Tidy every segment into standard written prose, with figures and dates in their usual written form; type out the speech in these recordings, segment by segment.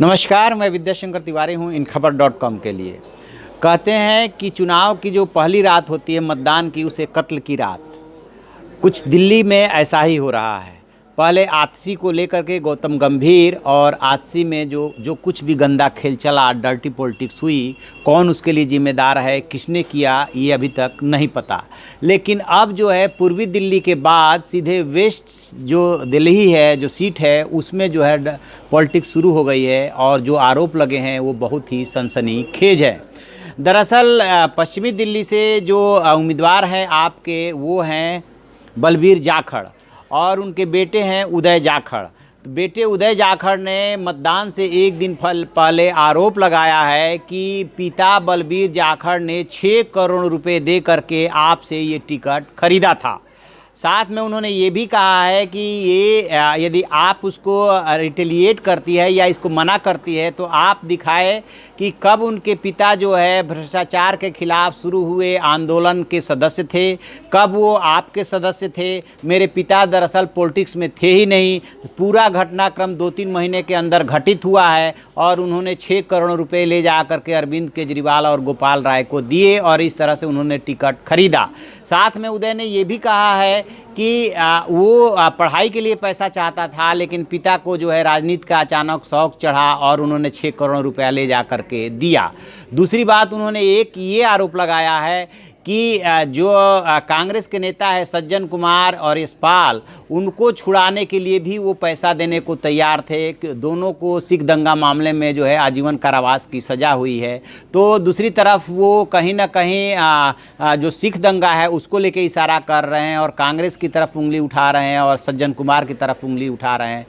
नमस्कार, मैं विद्याशंकर तिवारी हूँ InKhabar.com के लिए। कहते हैं कि चुनाव की जो पहली रात होती है मतदान की, उसे कत्ल की रात। कुछ दिल्ली में ऐसा ही हो रहा है। पहले आतिशी को लेकर के गौतम गंभीर और आतिशी में जो कुछ भी गंदा खेल चला, डर्टी पॉलिटिक्स हुई, कौन उसके लिए जिम्मेदार है, किसने किया, ये अभी तक नहीं पता। लेकिन अब जो है पूर्वी दिल्ली के बाद सीधे वेस्ट जो दिल्ली है, जो सीट है, उसमें जो है पॉलिटिक्स शुरू हो गई है और जो आरोप लगे हैं वो बहुत ही सनसनीखेज है। दरअसल पश्चिमी दिल्ली से जो उम्मीदवार हैं आपके, वो हैं बलबीर जाखड़ और उनके बेटे हैं उदय जाखड़। तो बेटे उदय जाखड़ ने मतदान से एक दिन पहले आरोप लगाया है कि पिता बलबीर जाखड़ ने 6 करोड़ रुपए दे करके आपसे ये टिकट खरीदा था। साथ में उन्होंने ये भी कहा है कि ये यदि आप उसको रिटेलिएट करती है या इसको मना करती है तो आप दिखाए कि कब उनके पिता जो है भ्रष्टाचार के खिलाफ शुरू हुए आंदोलन के सदस्य थे, कब वो आपके सदस्य थे। मेरे पिता दरअसल पॉलिटिक्स में थे ही नहीं। पूरा घटनाक्रम 2-3 महीने के अंदर घटित हुआ है और उन्होंने 6 करोड़ रुपए ले जा करके अरविंद केजरीवाल और गोपाल राय को दिए और इस तरह से उन्होंने टिकट खरीदा। साथ में उदय ने ये भी कहा है कि वो पढ़ाई के लिए पैसा चाहता था, लेकिन पिता को जो है राजनीति का अचानक शौक चढ़ा और उन्होंने 6 करोड़ रुपया ले जा करके दिया। दूसरी बात, उन्होंने एक ये आरोप लगाया है कि जो कांग्रेस के नेता है सज्जन कुमार और यशपाल, उनको छुड़ाने के लिए भी वो पैसा देने को तैयार थे। दोनों को सिख दंगा मामले में जो है आजीवन कारावास की सज़ा हुई है। तो दूसरी तरफ वो कहीं ना कहीं जो सिख दंगा है उसको लेके इशारा कर रहे हैं और कांग्रेस की तरफ उंगली उठा रहे हैं और सज्जन कुमार की तरफ उंगली उठा रहे हैं।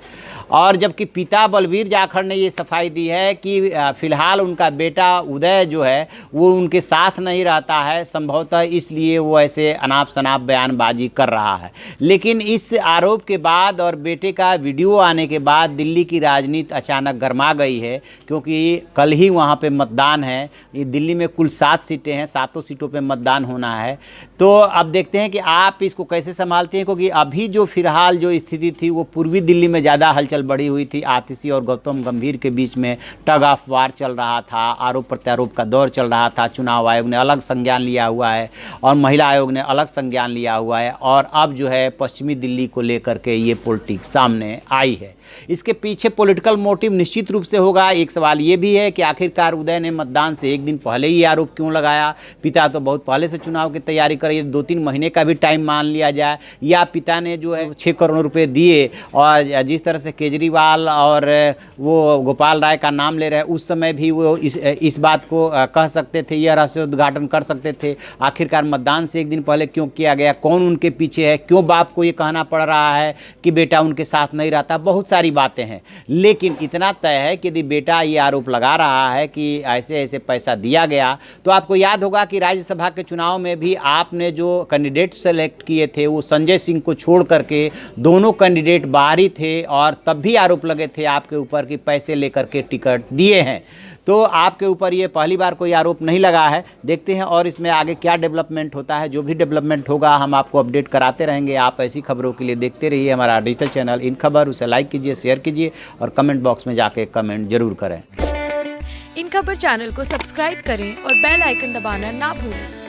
और जबकि पिता बलबीर जाखड़ ने ये सफाई दी है कि फ़िलहाल उनका बेटा उदय जो है वो उनके साथ नहीं रहता है, संभवतः इसलिए वो ऐसे अनाप शनाप बयानबाजी कर रहा है। लेकिन इस आरोप के बाद और बेटे का वीडियो आने के बाद दिल्ली की राजनीति अचानक गर्मा गई है, क्योंकि कल ही वहाँ पे मतदान है। ये दिल्ली में कुल 7 सीटें हैं, 7 सीटों पे मतदान होना है। तो अब देखते हैं कि आप इसको कैसे संभालते हैं, क्योंकि अभी जो फिलहाल जो स्थिति थी वो पूर्वी दिल्ली में ज़्यादा हलचल बढ़ी हुई थी। आतिशी और गौतम गंभीर के बीच में टग ऑफ वार चल रहा था, आरोप प्रत्यारोप का दौर चल रहा था। चुनाव आयोग ने अलग संज्ञान लिया हुआ है और महिला आयोग ने अलग संज्ञान लिया हुआ है और अब जो है पश्चिमी दिल्ली को लेकर के ये पॉलिटिक्स सामने आई है। इसके पीछे पॉलिटिकल मोटिव निश्चित रूप से होगा। एक सवाल ये भी है कि आखिरकार उदय ने मतदान से एक दिन पहले ही आरोप क्यों लगाया। पिता तो बहुत पहले से चुनाव की तैयारी कर रही है, 2-3 महीने का भी टाइम मान लिया जाए, या पिता ने जो है 6 करोड़ रुपए दिए और जिस तरह से केजरीवाल और वो गोपाल राय का नाम ले रहे हैं, उस समय भी वो इस बात को कह सकते थे, यह रहस्योद्घाटन कर सकते थे। आखिरकार मतदान से एक दिन पहले क्यों किया गया, कौन उनके पीछे है, क्यों बाप को ये कहना पड़ रहा है कि बेटा उनके साथ नहीं रहता। बहुत सारी बातें हैं, लेकिन इतना तय है कि यदि बेटा ये आरोप लगा रहा है कि ऐसे ऐसे पैसा दिया गया, तो आपको याद होगा कि राज्यसभा के चुनाव में भी आपने जो कैंडिडेट सेलेक्ट किए थे वो संजय सिंह को छोड़ करके दोनों कैंडिडेट बाहरी थे और तब भी आरोप लगे थे आपके ऊपर कि पैसे लेकर के टिकट दिए हैं। तो आपके ऊपर ये पहली बार कोई आरोप नहीं लगा है। देखते हैं और इसमें आगे क्या डेवलपमेंट होता है। जो भी डेवलपमेंट होगा हम आपको अपडेट कराते रहेंगे। आप ऐसी खबरों के लिए देखते रहिए हमारा डिजिटल चैनल इन खबर। उसे लाइक कीजिए, शेयर कीजिए और कमेंट बॉक्स में जाके कमेंट जरूर करें। इन खबर चैनल को सब्सक्राइब करें और बेल आइकन दबाना ना भूलें।